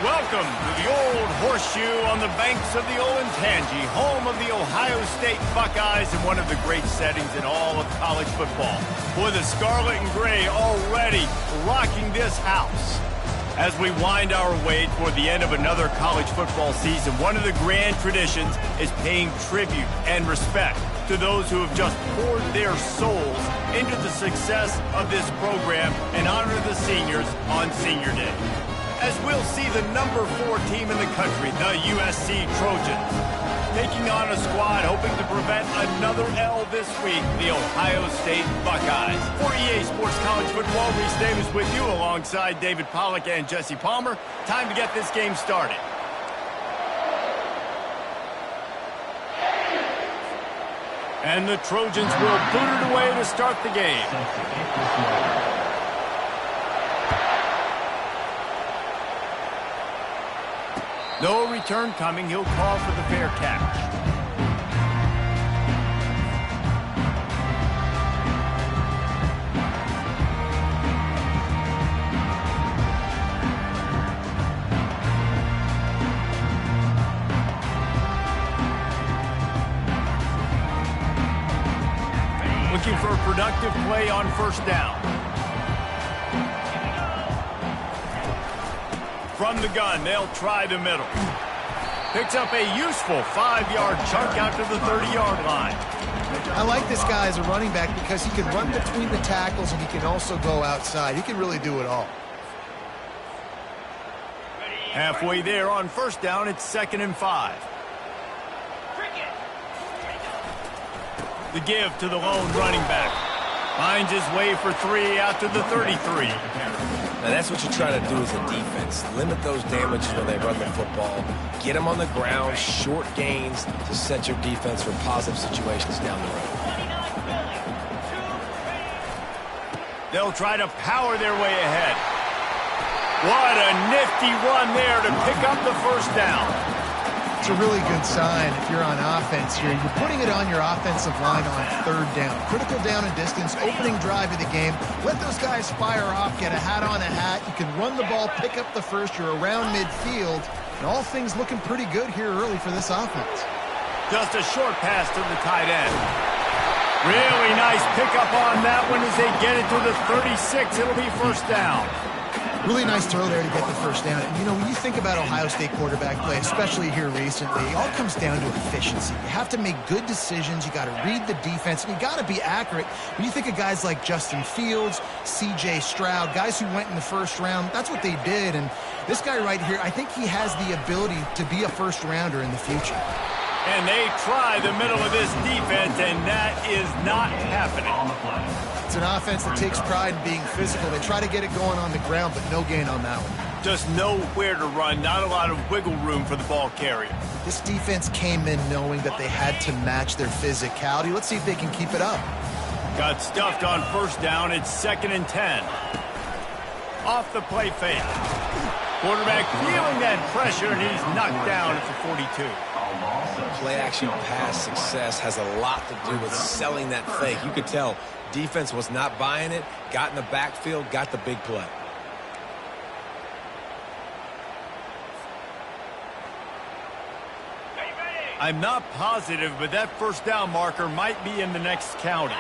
Welcome to the Old Horseshoe on the banks of the Olentangy, home of the Ohio State Buckeyes and one of the great settings in all of college football. Boy, the scarlet and gray already rocking this house. As we wind our way toward the end of another college football season, one of the grand traditions is paying tribute and respect to those who have just poured their souls into the success of this program and honor the seniors on Senior Day. As we'll see the number 4 team in the country, the USC Trojans, taking on a squad hoping to prevent another L this week, the Ohio State Buckeyes. For EA Sports College Football, Reese Davis with you alongside David Pollack and Jesse Palmer. Time to get this game started. And the Trojans will boot it away to start the game. No return coming. He'll call for the fair catch. Looking for a productive play on first down. From the gun, they'll try the middle. Picks up a useful 5-yard chunk out to the 30-yard line. I like this guy as a running back because he can run between the tackles and he can also go outside. He can really do it all. Halfway there on first down, it's 2nd and 5. The give to the lone running back. Finds his way for 3 out to the 33. Now that's what you try to do as a defense. Limit those damages when they run the football. Get them on the ground, short gains to set your defense for positive situations down the road. They'll try to power their way ahead. What a nifty run there to pick up the first down. It's a really good sign if you're on offense here. You're putting it on your offensive line on 3rd down. Critical down and distance, opening drive of the game. Let those guys fire off, get a hat on a hat. You can run the ball, pick up the first. You're around midfield. And all things looking pretty good here early for this offense. Just a short pass to the tight end. Really nice pickup on that one as they get it to the 36. It'll be first down. Really nice throw there to get the first down. And, you know, when you think about Ohio State quarterback play, especially here recently, it all comes down to efficiency. You have to make good decisions. You got to read the defense, and you got to be accurate. When you think of guys like Justin Fields, C.J. Stroud, guys who went in the first round, that's what they did. And this guy right here, I think he has the ability to be a first-rounder in the future. And they try the middle of this defense, and that is not happening. It's an offense that takes pride in being physical. They try to get it going on the ground, but no gain on that one. Just nowhere to run, not a lot of wiggle room for the ball carrier. This defense came in knowing that they had to match their physicality. Let's see if they can keep it up. Got stuffed on first down. It's 2nd and 10. Off the play fake. Quarterback feeling that pressure, and he's knocked down at the 42. Play-action pass success has a lot to do with selling that fake. You could tell defense was not buying it, got in the backfield, got the big play. I'm not positive, but that first down marker might be in the next county.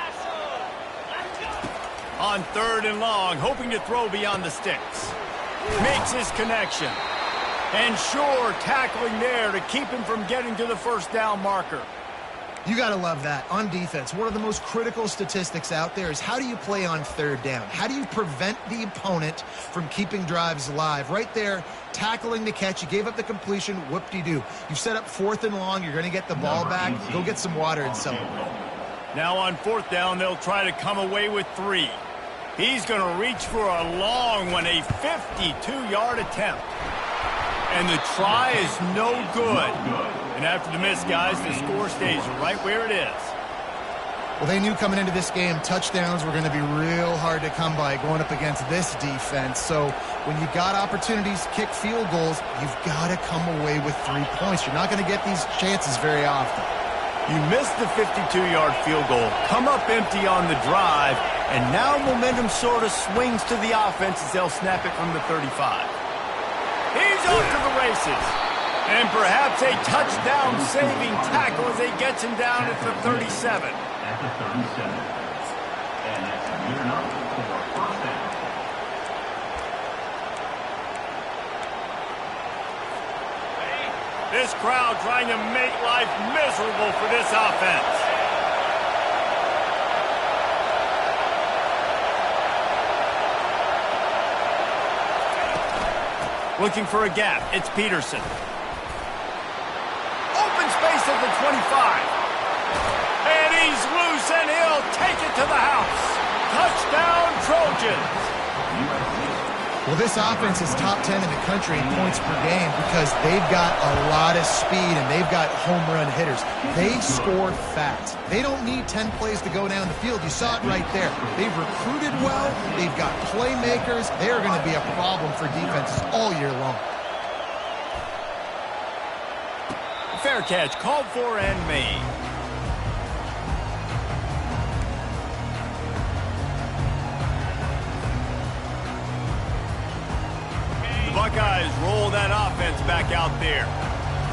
On 3rd and long, hoping to throw beyond the sticks. Makes his connection. And sure, tackling there to keep him from getting to the first down marker. You got to love that. On defense, one of the most critical statistics out there is how do you play on 3rd down? How do you prevent the opponent from keeping drives alive? Right there, tackling the catch. You gave up the completion. Whoop-de-doo. You set up 4th and long. You're going to get the ball back. Go get some water and celebrate. Now on 4th down, they'll try to come away with 3. He's going to reach for a long one, a 52-yard attempt. And the try is no good. And after the miss, guys, the score stays right where it is. Well, they knew coming into this game touchdowns were going to be real hard to come by going up against this defense. So when you got opportunities to kick field goals, you've got to come away with 3 points. You're not going to get these chances very often. You missed the 52-yard field goal, come up empty on the drive, and now momentum sort of swings to the offense as they'll snap it from the 35. He's off to the races. And perhaps a touchdown-saving tackle as he gets him down at the 37. At the 37. And that's near enough for first down. This crowd trying to make life miserable for this offense. Looking for a gap. It's Peterson. Open space at the 25. And he's loose, and he'll take it to the house. Touchdown, Trojans. Well, this offense is top 10 in the country in points per game because they've got a lot of speed and they've got home run hitters. They score fast. They don't need 10 plays to go down the field. You saw it right there. They've recruited well. They've got playmakers. They are going to be a problem for defenses all year long. Fair catch, called for and made. Buckeyes roll that offense back out there.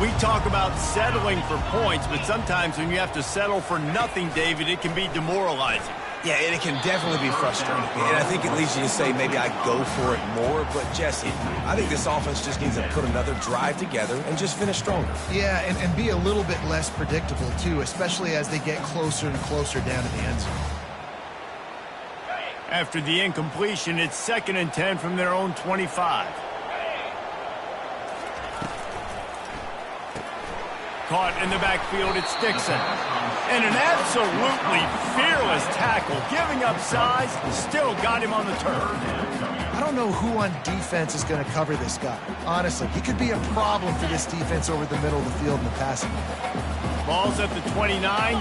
We talk about settling for points, but sometimes when you have to settle for nothing, David, it can be demoralizing. Yeah, and it can definitely be frustrating. And I think it leads you to say maybe I go for it more. But, Jesse, I think this offense just needs to put another drive together and just finish stronger. Yeah, and be a little bit less predictable, too, especially as they get closer and closer down to the end zone. After the incompletion, it's 2nd and 10 from their own 25. Caught in the backfield, it's Dixon. And an absolutely fearless tackle, giving up size, still got him on the turf. I don't know who on defense is going to cover this guy. Honestly, he could be a problem for this defense over the middle of the field in the passing game. Ball's at the 29.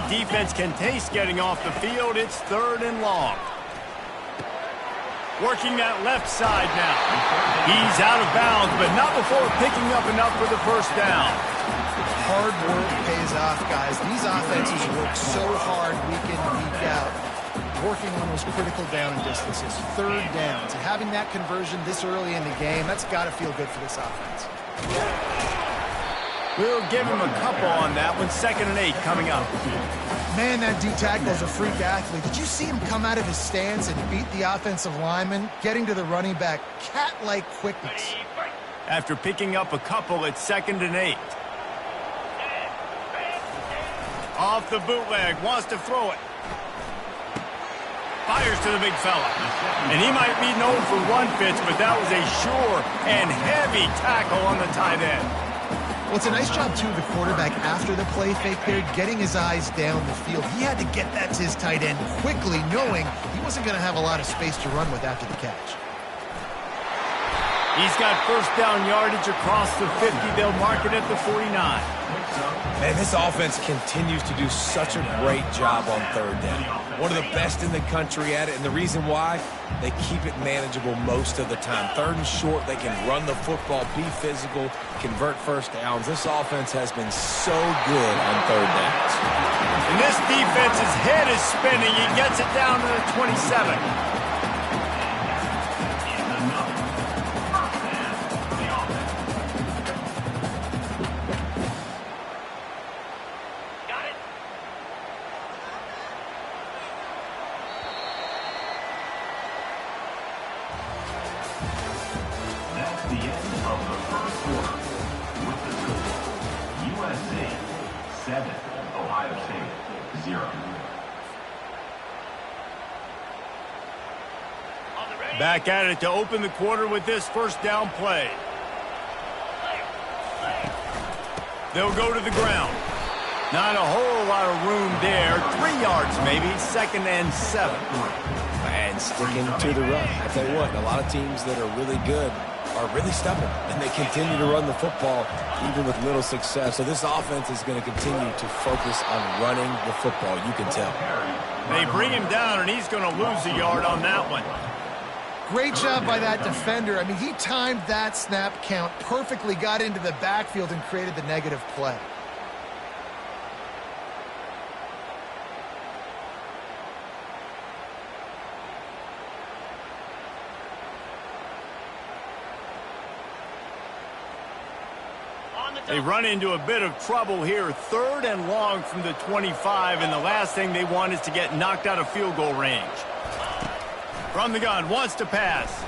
Defense can taste getting off the field. It's 3rd and long. Working that left side now. He's out of bounds, but not before picking up enough for the first down. Hard work pays off, guys. These offenses work so hard week in and week out, working on those critical down distances, 3rd downs. And having that conversion this early in the game, that's got to feel good for this offense. We'll give him a couple on that one. 2nd and 8 coming up. Man, that D-tackle is a freak athlete. Did you see him come out of his stance and beat the offensive lineman, getting to the running back? Cat-like quickness. After picking up a couple, it's 2nd and 8. Off the bootleg, wants to throw it. Fires to the big fella. And he might be known for one pitch, but that was a sure and heavy tackle on the tight end. Well, it's a nice job, too, of the quarterback after the play fake there, getting his eyes down the field. He had to get that to his tight end quickly, knowing he wasn't going to have a lot of space to run with after the catch. He's got first down yardage across the 50. They'll mark it at the 49. Man, this offense continues to do such a great job on 3rd down. One of the best in the country at it, and the reason why, they keep it manageable most of the time. 3rd and short, they can run the football, be physical, convert first downs. This offense has been so good on 3rd downs. And this defense's head is spinning. He gets it down to the 27. The end of the first quarter with the score USC 7, Ohio State 0. Back at it to open the quarter with this first down play. They'll go to the ground. Not a whole lot of room there. 3 yards maybe, 2nd and 7. And sticking to the run. I tell you what, a lot of teams that are really good are really stubborn, and they continue to run the football even with little success. So this offense is going to continue to focus on running the football, you can tell. They bring him down, and he's going to lose a yard on that one. Great job by that defender. I mean, he timed that snap count perfectly, got into the backfield, and created the negative play. They run into a bit of trouble here. 3rd and long from the 25, and the last thing they want is to get knocked out of field goal range. From the gun, wants to pass.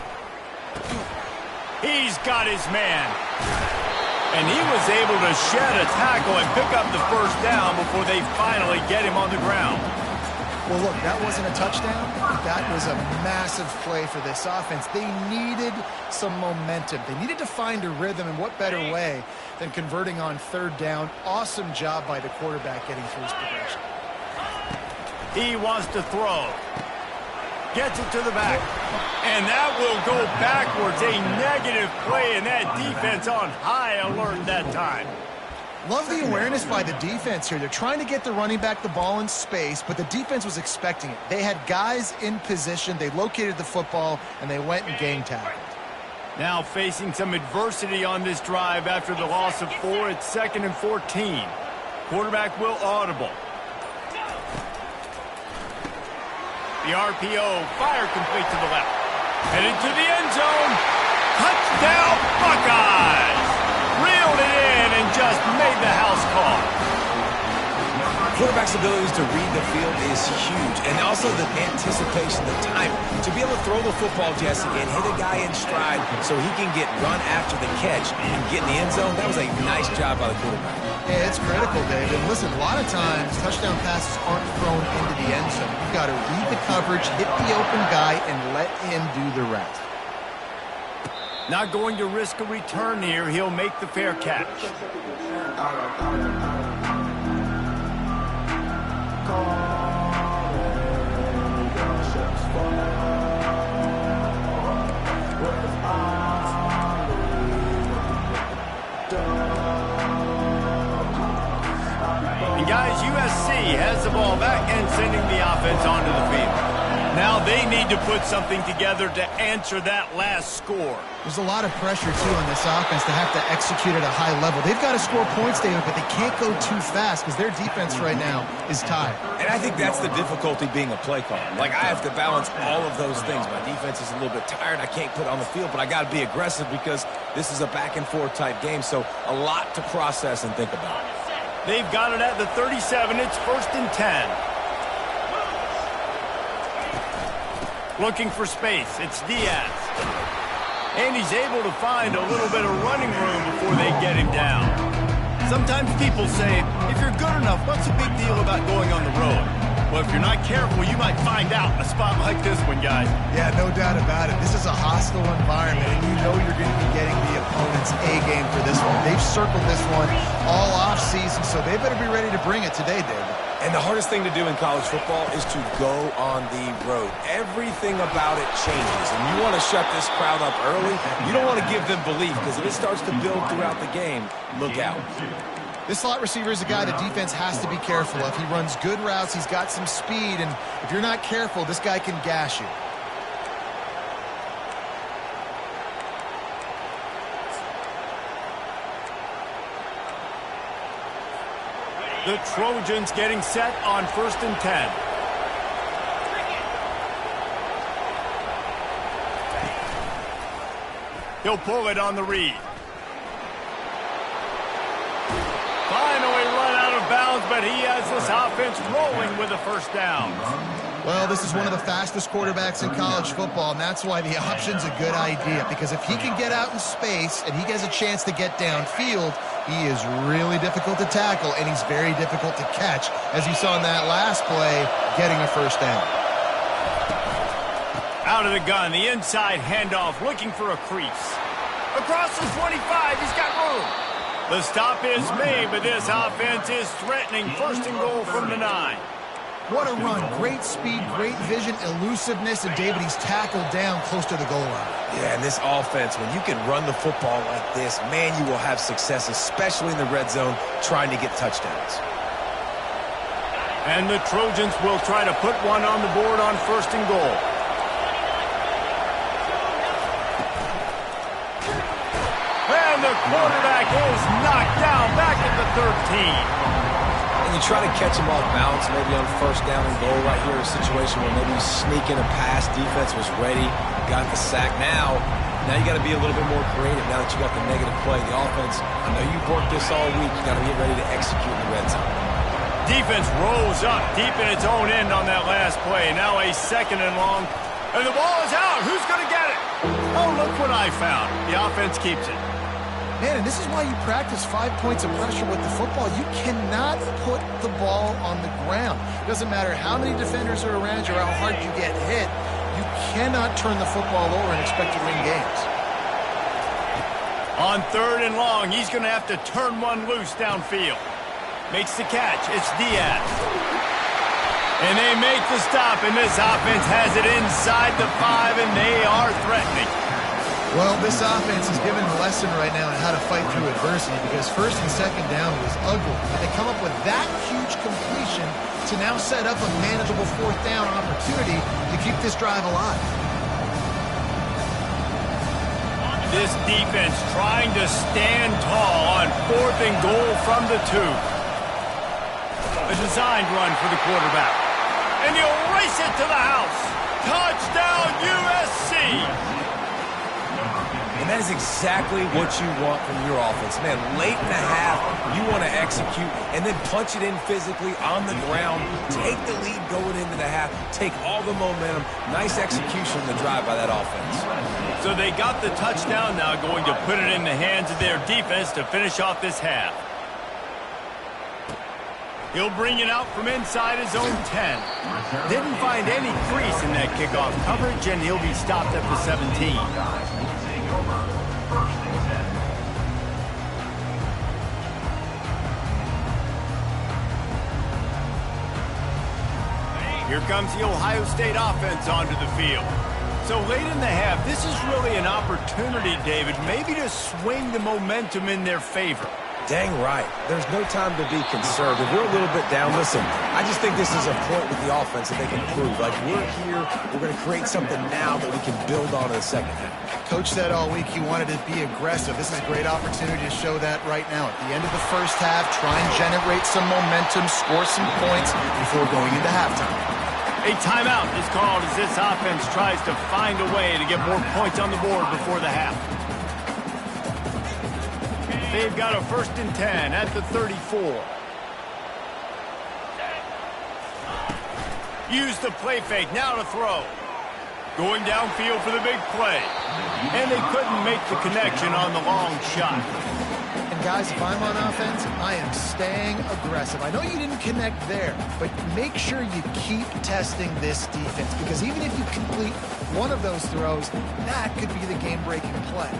He's got his man. And he was able to shed a tackle and pick up the first down before they finally get him on the ground. Well, look, that wasn't a touchdown. That was a massive play for this offense. They needed some momentum. They needed to find a rhythm, and what better way than converting on 3rd down. Awesome job by the quarterback getting through his progression. He wants to throw. Gets it to the back. And that will go backwards. A negative play, and that defense on high alert that time. Love the awareness by the defense here. They're trying to get the running back the ball in space, but the defense was expecting it. They had guys in position. They located the football, and they went and gang tackled. Now facing some adversity on this drive after the loss of 4. It's 2nd and 14. Quarterback will audible. The RPO, fire complete to the left. Headed to the end zone. Touchdown, Buckeyes! Reeled it in and just made the house call. Quarterback's abilities to read the field is huge, and also the anticipation, the time. To be able to throw the football, Jesse, and hit a guy in stride so he can get run after the catch and get in the end zone, that was a nice job by the quarterback. Yeah, it's critical, Dave. And listen, a lot of times touchdown passes aren't thrown into the end zone. You've got to read the coverage, hit the open guy, and let him do the rest. Not going to risk a return here. He'll make the fair catch. And guys, USC has the ball back and sending the offense onto the field. Now they need to put something together to answer that last score. There's a lot of pressure, too, on this offense to have to execute at a high level. They've got to score points, David, but they can't go too fast because their defense right now is tired. And I think that's the difficulty being a play caller. Like, I have to balance all of those things. My defense is a little bit tired. I can't put it on the field, but I got to be aggressive because this is a back-and-forth type game, so a lot to process and think about. They've got it at the 37. It's 1st and 10. Looking for space. It's Diaz. And he's able to find a little bit of running room before they get him down. Sometimes people say, if you're good enough, what's the big deal about going on the road? Well, if you're not careful, you might find out in a spot like this one, guys. Yeah, no doubt about it. This is a hostile environment, and you know you're going to be getting the opponent's A game for this one. They've circled this one all offseason, so they better be ready to bring it today, David. And the hardest thing to do in college football is to go on the road. Everything about it changes, and you want to shut this crowd up early. You don't want to give them belief, because if it starts to build throughout the game, look out. This slot receiver is a guy the defense has to be careful of. He runs good routes, he's got some speed, and if you're not careful, this guy can gash you. The Trojans getting set on 1st and 10. He'll pull it on the read. Finally run out of bounds, but he has this offense rolling with a first down. Well, this is one of the fastest quarterbacks in college football, and that's why the option's a good idea, because if he can get out in space and he gets a chance to get downfield, he is really difficult to tackle, and he's very difficult to catch, as you saw in that last play, getting a first down. Out of the gun, the inside handoff, looking for a crease. Across the 25, he's got room. The stop is made, but this offense is threatening 1st and goal from the 9. What a run. Great speed, great vision, elusiveness, and David, he's tackled down close to the goal line. Yeah, and this offense, when you can run the football like this, man, you will have success, especially in the red zone, trying to get touchdowns. And the Trojans will try to put one on the board on 1st and goal. And the quarterback is knocked down back at the 13. And you try to catch him off balance, maybe on first down and goal right here, a situation where maybe you sneak in a pass, defense was ready, got the sack. Now you got to be a little bit more creative now that you got the negative play. The offense, I know you've worked this all week. You got to get ready to execute in the red zone. Defense rolls up deep in its own end on that last play. Now a 2nd and long, and the ball is out. Who's going to get it? Oh, look what I found. The offense keeps it. Man, and this is why you practice 5 points of pressure with the football. You cannot put the ball on the ground. It doesn't matter how many defenders are around you or how hard you get hit. You cannot turn the football over and expect to win games. On 3rd and long, he's going to have to turn one loose downfield. Makes the catch. It's Diaz. And they make the stop, and this offense has it inside the 5, and they are threatening. Well, this offense is given a lesson right now on how to fight through adversity because 1st and 2nd down was ugly. And they come up with that huge completion to now set up a manageable 4th down opportunity to keep this drive alive. This defense trying to stand tall on 4th and goal from the 2. A designed run for the quarterback. And he'll race it to the house. Touchdown, USC! And that is exactly what you want from your offense. Man, late in the half, you want to execute and then punch it in physically on the ground. Take the lead going into the half. Take all the momentum. Nice execution on the drive by that offense. So they got the touchdown now, going to put it in the hands of their defense to finish off this half. He'll bring it out from inside his own 10. Didn't find any crease in that kickoff coverage, and he'll be stopped at the 17. Here comes the Ohio State offense onto the field. So late in the half, this is really an opportunity, David, maybe to swing the momentum in their favor. Dang right. There's no time to be conservative. We're a little bit down. Listen, I just think this is a point with the offense that they can prove. Like, we're here, we're going to create something now that we can build on in the second half. Coach said all week he wanted to be aggressive. This is a great opportunity to show that right now. At the end of the first half, try and generate some momentum, score some points before going into halftime. A timeout is called as this offense tries to find a way to get more points on the board before the half. They've got a 1st and 10 at the 34. Use the play fake, now to throw. Going downfield for the big play. And they couldn't make the connection on the long shot. And guys, if I'm on offense, I am staying aggressive. I know you didn't connect there, but make sure you keep testing this defense because even if you complete one of those throws, that could be the game-breaking play.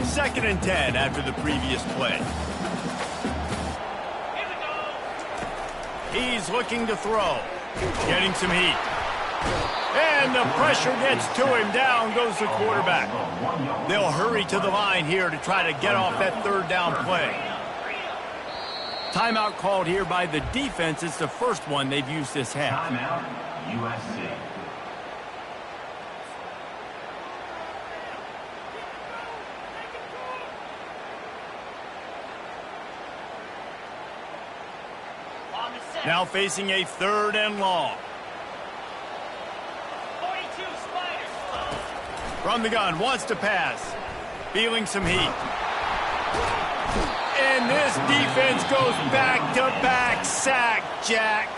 2nd and 10 after the previous play. He's looking to throw. Getting some heat. And the pressure gets to him. Down goes the quarterback. They'll hurry to the line here to try to get off that 3rd down play. Timeout called here by the defense. It's the first one they've used this half. Timeout, USC. Now facing a 3rd and long. From the gun, wants to pass. Feeling some heat. And this defense goes back-to-back sack, Jack.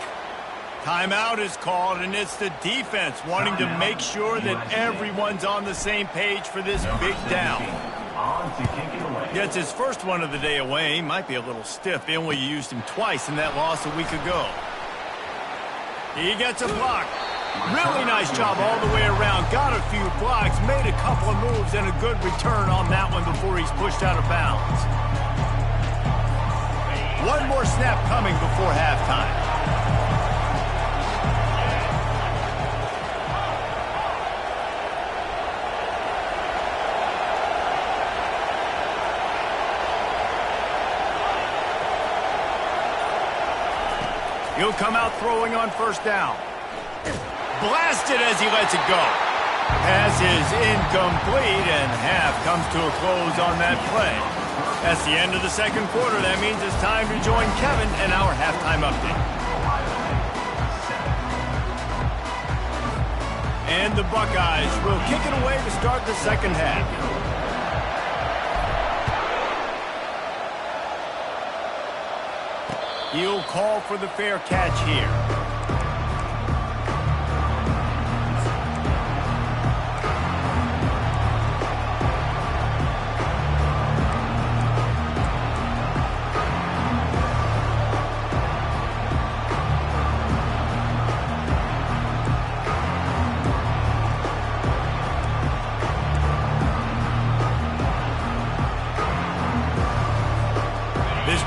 Timeout is called, and it's the defense wanting to make sure that everyone's on the same page for this big down. Gets his first one of the day away. Might be a little stiff. They only used him twice in that loss a week ago. He gets a block. Really nice job all the way around. Got a few blocks, made a couple of moves, and a good return on that one before he's pushed out of bounds. One more snap coming before halftime. He'll come out throwing on 1st down. Blasted as he lets it go. Pass is incomplete, and half comes to a close on that play. That's the end of the second quarter. That means it's time to join Kevin and our halftime update. And the Buckeyes will kick it away to start the second half. He'll call for the fair catch here.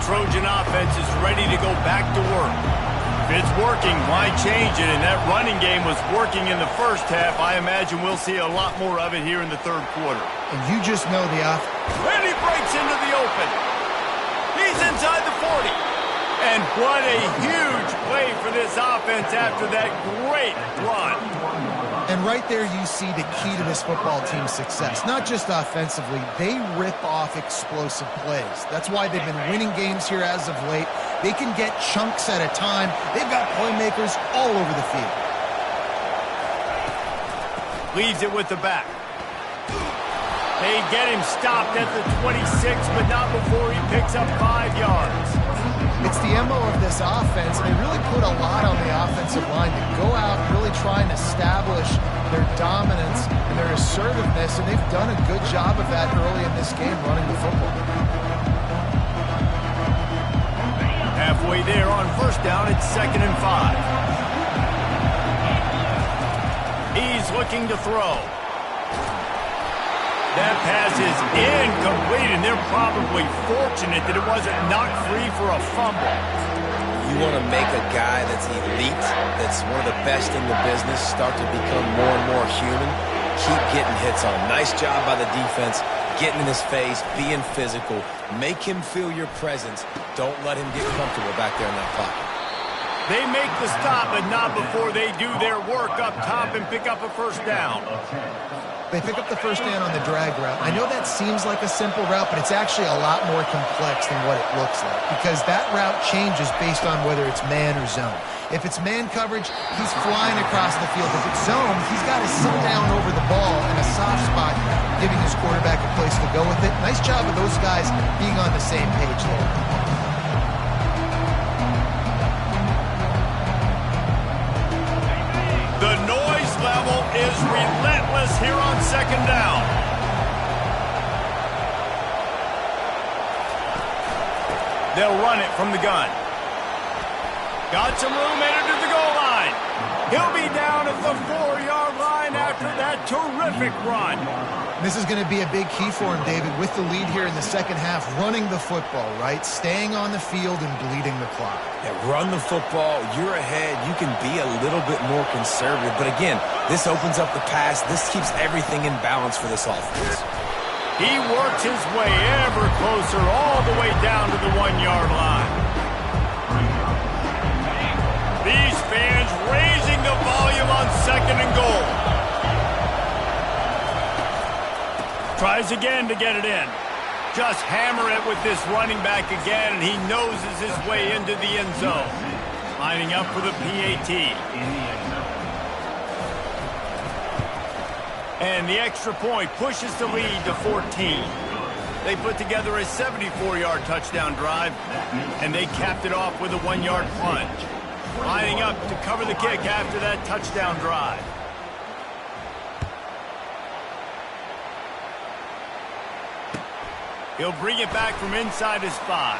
Trojan offense is ready to go back to work. If it's working, why change it? And that running game was working in the first half. I imagine we'll see a lot more of it here in the third quarter. And you just know the offense. And he breaks into the open. He's inside the 40. And what a huge play for this offense after that great run. And right there you see the key to this football team's success. Not just offensively, they rip off explosive plays. That's why they've been winning games here as of late. They can get chunks at a time. They've got playmakers all over the field. Leaves it with the back. They get him stopped at the 26, but not before he picks up 5 yards. It's the MO of this offense, and they really put a lot on the offensive line to go out and really try and establish their dominance and their assertiveness, and they've done a good job of that early in this game running the football. Halfway there on first down, it's 2nd and 5. He's looking to throw. That pass is incomplete, and they're probably fortunate that it wasn't knocked free for a fumble. You want to make a guy that's elite, that's one of the best in the business, start to become more and more human. Keep getting hits on him. Nice job by the defense, getting in his face, being physical. Make him feel your presence. Don't let him get comfortable back there in that pocket. They make the stop, but not before they do their work up top and pick up a first down. They pick up the first down on the drag route. I know that seems like a simple route, but it's actually a lot more complex than what it looks like because that route changes based on whether it's man or zone. If it's man coverage, he's flying across the field. If it's zone, he's got to sit down over the ball in a soft spot, giving his quarterback a place to go with it. Nice job of those guys being on the same page there. The noise level is relentless here on 2nd down. They'll run it from the gun. Got some room headed to the goal line. He'll be down at the 4-yard line after that terrific run. This is going to be a big key for him, David, with the lead here in the second half, running the football, right? Staying on the field and bleeding the clock. Yeah, run the football. You're ahead. You can be a little bit more conservative. But again, this opens up the pass. This keeps everything in balance for this offense. He works his way ever closer all the way down to the 1-yard line. These fans raising the volume on 2nd and goal. Tries again to get it in. Just hammer it with this running back again, and he noses his way into the end zone. Lining up for the PAT. And the extra point pushes the lead to 14. They put together a 74-yard touchdown drive, and they capped it off with a 1-yard plunge. Lining up to cover the kick after that touchdown drive. He'll bring it back from inside his 5.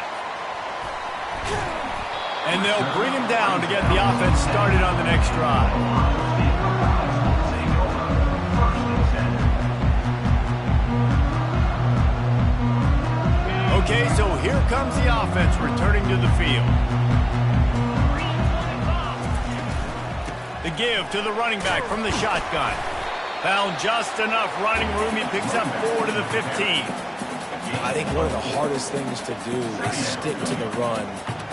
And they'll bring him down to get the offense started on the next drive. Okay, so here comes the offense returning to the field. The give to the running back from the shotgun. Found just enough running room. He picks up 4 to the 15. I think one of the hardest things to do is stick to the run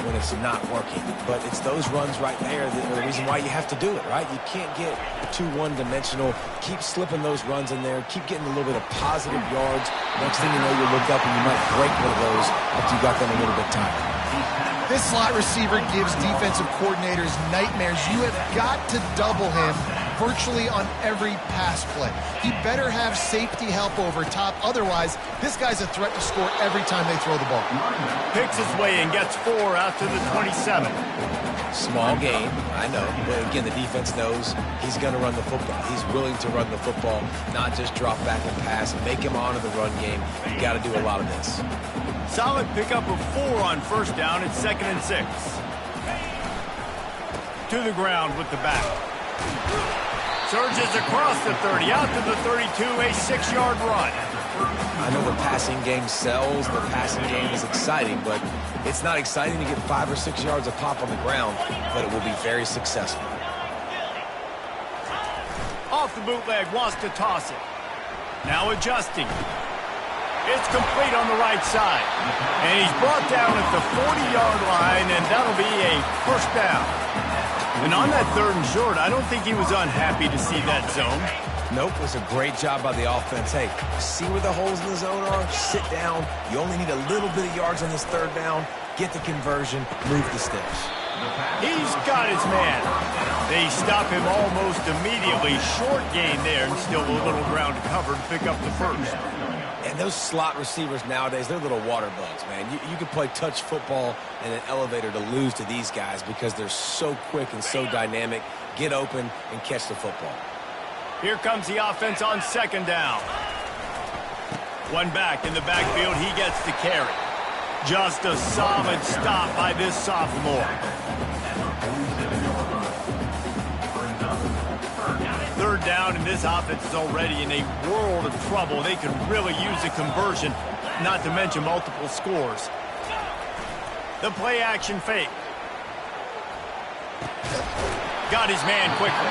when it's not working. But it's those runs right there that are the reason why you have to do it, right? You can't get too one-dimensional. Keep slipping those runs in there. Keep getting a little bit of positive yards. Next thing you know, you look up and you might break one of those after you got them a little bit tired. This slot receiver gives defensive coordinators nightmares. You have got to double him virtually on every pass play. He better have safety help over top. Otherwise, this guy's a threat to score every time they throw the ball. Picks his way and gets 4 out to the 27. Small game, I know. But again, the defense knows he's going to run the football. He's willing to run the football, not just drop back and pass. Make him honor the run game. You got to do a lot of this. Solid pickup of 4 on first down. It's 2nd and 6. To the ground with the back. Surges across the 30, out to the 32, a 6-yard run. I know the passing game sells, the passing game is exciting, but it's not exciting to get 5 or 6 yards of pop on the ground, but it will be very successful. Off the bootleg, wants to toss it. Now adjusting. It's complete on the right side. And he's brought down at the 40-yard line, and that'll be a first down. And on that 3rd and short, I don't think he was unhappy to see that zone. Nope, it was a great job by the offense. Hey, see where the holes in the zone are? Sit down. You only need a little bit of yards on this 3rd down. Get the conversion, move the sticks. He's got his man. They stop him almost immediately. Short gain there, and still a little ground to cover to pick up the first. And those slot receivers nowadays, they're little water bugs, man. You can play touch football in an elevator to lose to these guys because they're so quick and so dynamic. Get open and catch the football. Here comes the offense on 2nd down. One back in the backfield. He gets the carry. Just a solid stop by this sophomore. 3rd down, and this offense is already in a world of trouble. They can really use a conversion, not to mention multiple scores. The play-action fake. Got his man quickly.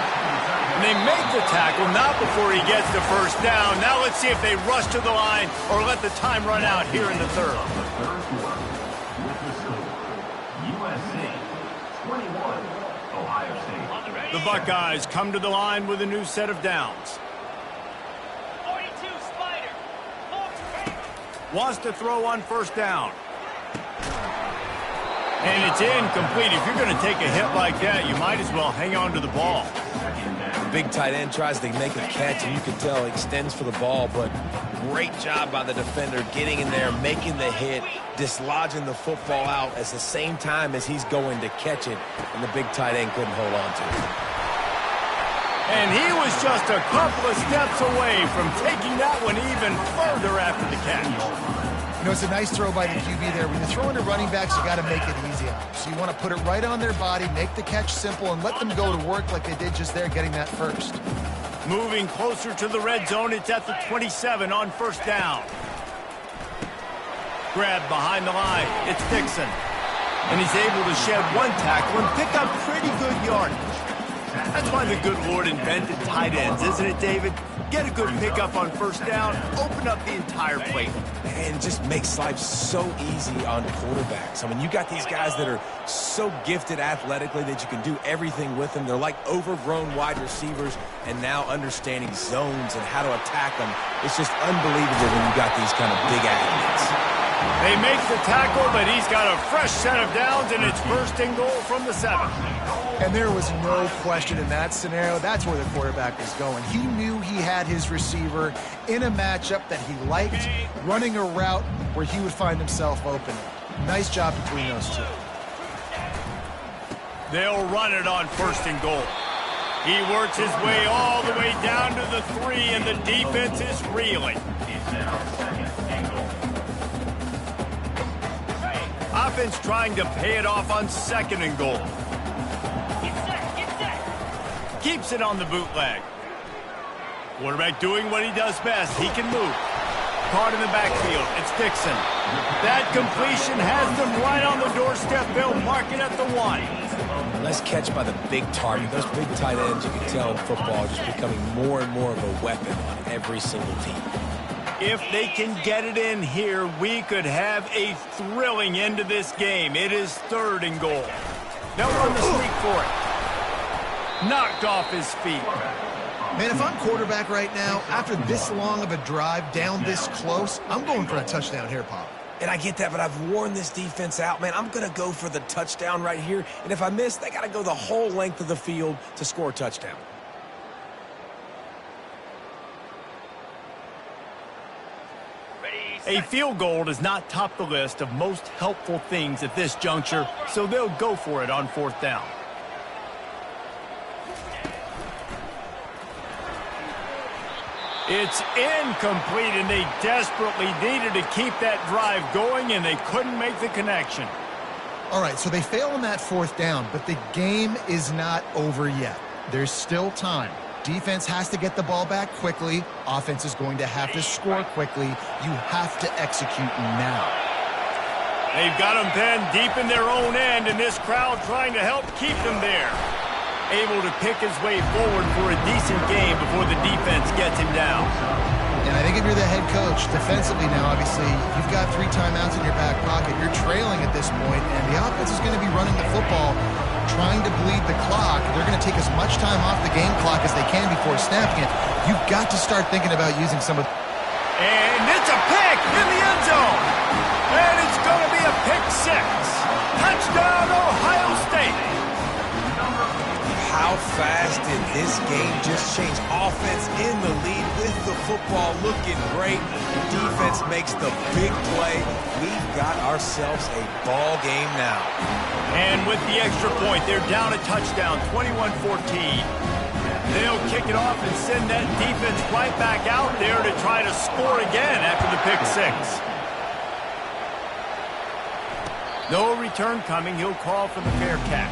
And they make the tackle, not before he gets the first down. Now let's see if they rush to the line or let the time run out here in the 3rd. USC 21, Ohio State. The Buckeyes come to the line with a new set of downs. 42 Spider. Wants to throw on first down. And it's incomplete. If you're going to take a hit like that, you might as well hang on to the ball. Big tight end tries to make a catch, and you can tell he extends for the ball, but great job by the defender getting in there, making the hit, dislodging the football out at the same time as he's going to catch it, and the big tight end couldn't hold on to it. And he was just a couple of steps away from taking that one even further after the catch. You know, it's a nice throw by the QB there. When you're throwing to running backs, you got to make it easy on them. So you want to put it right on their body, make the catch simple, and let them go to work like they did just there, getting that first. Moving closer to the red zone, it's at the 27 on first down. Grab behind the line, it's Dixon. And he's able to shed one tackle and pick up pretty good yardage. That's why the good Lord invented tight ends, isn't it, David? Get a good pickup on first down, open up the entire plate. And it just makes life so easy on quarterbacks. I mean, you got these guys that are so gifted athletically that you can do everything with them. They're like overgrown wide receivers, and now understanding zones and how to attack them. It's just unbelievable when you got these kind of big athletes. They make the tackle, but he's got a fresh set of downs, and it's first and goal from the 7. And there was no question in that scenario. That's where the quarterback was going. He knew he had his receiver in a matchup that he liked, running a route where he would find himself open. Nice job between those two. They'll run it on first and goal. He works his way all the way down to the 3, and the defense is reeling. Offense trying to pay it off on 2nd and goal. Keeps it on the bootleg. Quarterback doing what he does best. He can move. Caught in the backfield. It's Dixon. That completion has them right on the doorstep. They'll mark it at the 1. Nice catch by the big target. Those big tight ends, you can tell in football, are just becoming more and more of a weapon on every single team. If they can get it in here, we could have a thrilling end to this game. It is 3rd and goal. They'll run the sneak for it. Knocked off his feet. Man, if I'm quarterback right now, after this long of a drive down this close, I'm going for a touchdown here, Pop. And I get that, but I've worn this defense out, man. I'm going to go for the touchdown right here. And if I miss, they got to go the whole length of the field to score a touchdown. A field goal does not top the list of most helpful things at this juncture, so they'll go for it on 4th down. It's incomplete, and they desperately needed to keep that drive going, and they couldn't make the connection. All right, so they fail on that 4th down, but the game is not over yet. There's still time. Defense has to get the ball back quickly. Offense is going to have to score quickly. You have to execute now. They've got him pinned deep in their own end, and this crowd trying to help keep them there. Able to pick his way forward for a decent game before the defense gets him down. And I think if you're the head coach, defensively now, obviously, you've got 3 timeouts in your back pocket. You're trailing at this point, and the offense is going to be running the football, trying to bleed the clock. They're going to take as much time off the game clock as they can before snapping it. You've got to start thinking about using some of... And it's a pick in the end zone. And it's going to be a pick 6. Touchdown, Ohio State. How fast did this game just change? Offense in the lead with the football looking great. Defense makes the big play. We've got ourselves a ball game now. And with the extra point, they're down a touchdown, 21-14. They'll kick it off and send that defense right back out there to try to score again after the pick 6. No return coming. He'll call for the fair catch.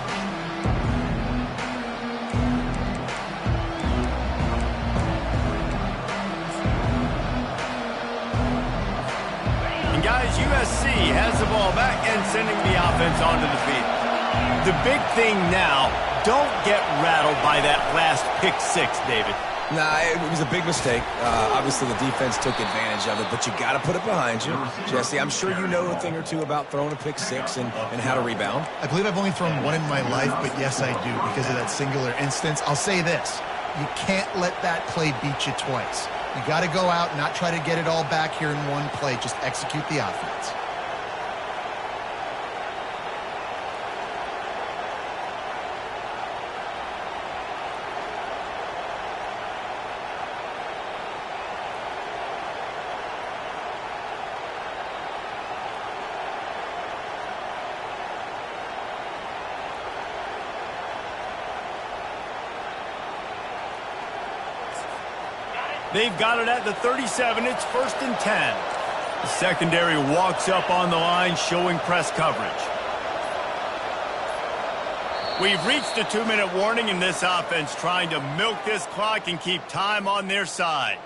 And guys, USC has the ball back and sending the offense onto the field. The big thing now, don't get rattled by that last pick 6, David. Nah, it was a big mistake. Obviously, the defense took advantage of it, but you got to put it behind you. Jesse, I'm sure you know a thing or two about throwing a pick 6 and how to rebound. I believe I've only thrown 1 in my life, but yes, I do because of that singular instance. I'll say this. You can't let that play beat you twice. You got to go out and not try to get it all back here in one play. Just execute the offense. They've got it at the 37. It's 1st and 10. The secondary walks up on the line, showing press coverage. We've reached the 2-minute warning in this offense, trying to milk this clock and keep time on their side.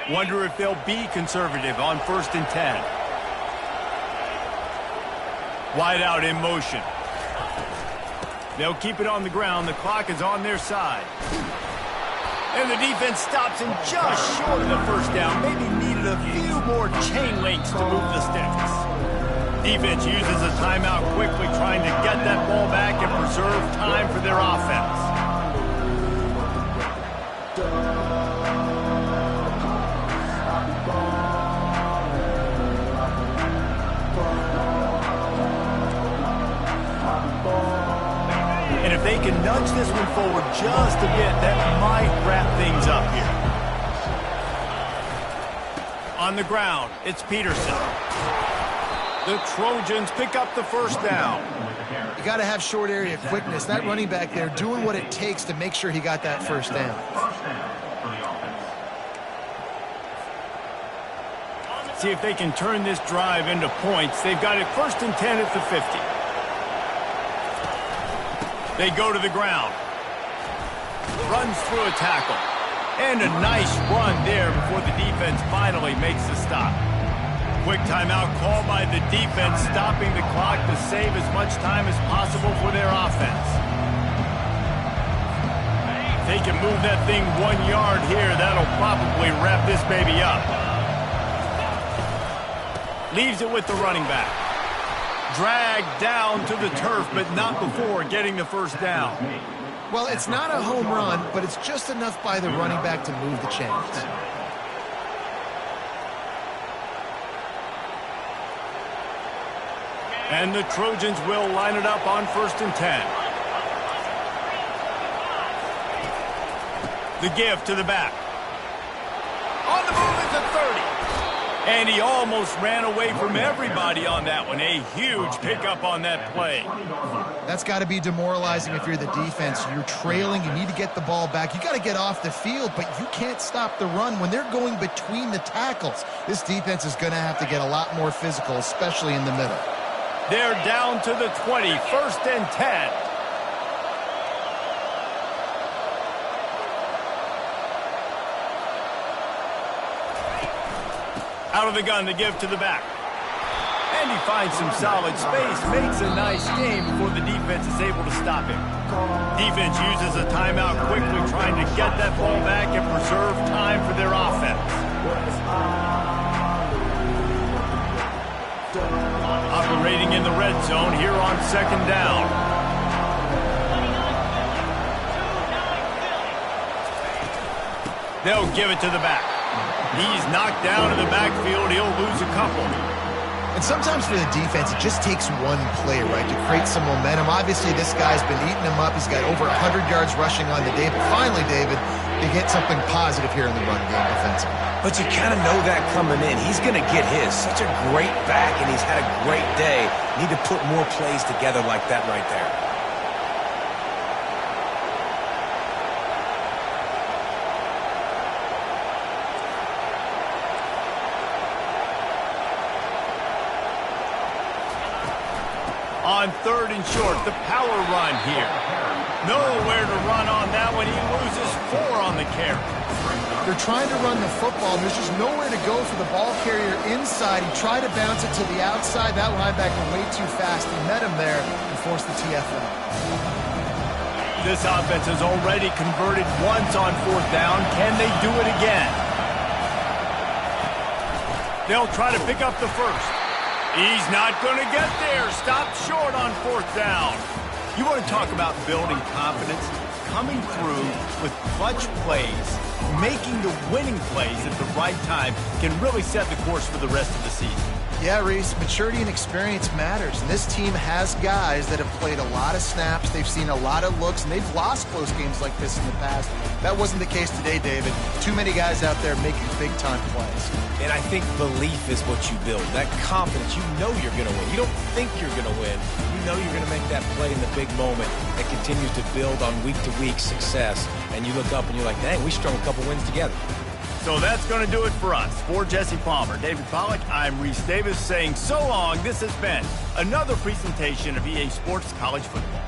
Wonder if they'll be conservative on 1st and 10. Wide out in motion. They'll keep it on the ground. The clock is on their side. And the defense stops him just short of the 1st down. Maybe needed a few more chain links to move the sticks. Defense uses a timeout quickly, trying to get that ball back and preserve time for their offense. And if they can nudge this one forward just a bit, that might wrap things up here. On the ground, it's Peterson. The Trojans pick up the first down. You got to have short area quickness. That running back there doing what it takes to make sure he got that first down. See if they can turn this drive into points. They've got it 1st and 10 at the 50. They go to the ground. Runs through a tackle. And a nice run there before the defense finally makes the stop. Quick timeout call by the defense, stopping the clock to save as much time as possible for their offense. If they can move that thing 1 yard here, that'll probably wrap this baby up. Leaves it with the running back. Dragged down to the turf, but not before getting the first down. Well, it's not a home run, but it's just enough by the running back to move the chains. And the Trojans will line it up on 1st and 10. The give to the back. On the move at the 30. And he almost ran away from everybody on that one. A huge pickup on that play. That's got to be demoralizing if you're the defense. You're trailing. You need to get the ball back. You got to get off the field, but you can't stop the run when they're going between the tackles. This defense is going to have to get a lot more physical, especially in the middle. They're down to the 20, 1st and 10. Out of the gun, the give to the back. And he finds some solid space, makes a nice game before the defense is able to stop him. Defense uses a timeout quickly, trying to get that ball back and preserve time for their offense. Operating in the red zone here on 2nd down. They'll give it to the back. He's knocked down in the backfield. He'll lose a couple. And sometimes for the defense, it just takes one play, right, to create some momentum. Obviously, this guy's been eating him up. He's got over 100 yards rushing on the day. But finally, David, they get something positive here in the run game defensively. But you kind of know that coming in. He's going to get his. Such a great back, and he's had a great day. Need to put more plays together like that right there. On 3rd and short, the power run here. Nowhere to run on that one. He loses 4 on the carry. They're trying to run the football, and there's just nowhere to go for the ball carrier inside. He tried to bounce it to the outside. That linebacker way too fast. He met him there and forced the TFL. This offense has already converted once on 4th down. Can they do it again? They'll try to pick up the first. He's not going to get there. Stopped short on 4th down. You want to talk about building confidence? Coming through with clutch plays, making the winning plays at the right time can really set the course for the rest of the season. Yeah, Reese, maturity and experience matters. And this team has guys that have played a lot of snaps. They've seen a lot of looks, and they've lost close games like this in the past. That wasn't the case today, David. Too many guys out there making big-time plays. And I think belief is what you build. That confidence, you know you're going to win. You don't think you're going to win. You know you're going to make that play in the big moment that continues to build on week-to-week success. And you look up and you're like, dang, we strung a couple wins together. So that's going to do it for us. For Jesse Palmer, David Pollack, I'm Reese Davis saying so long. This has been another presentation of EA Sports College Football.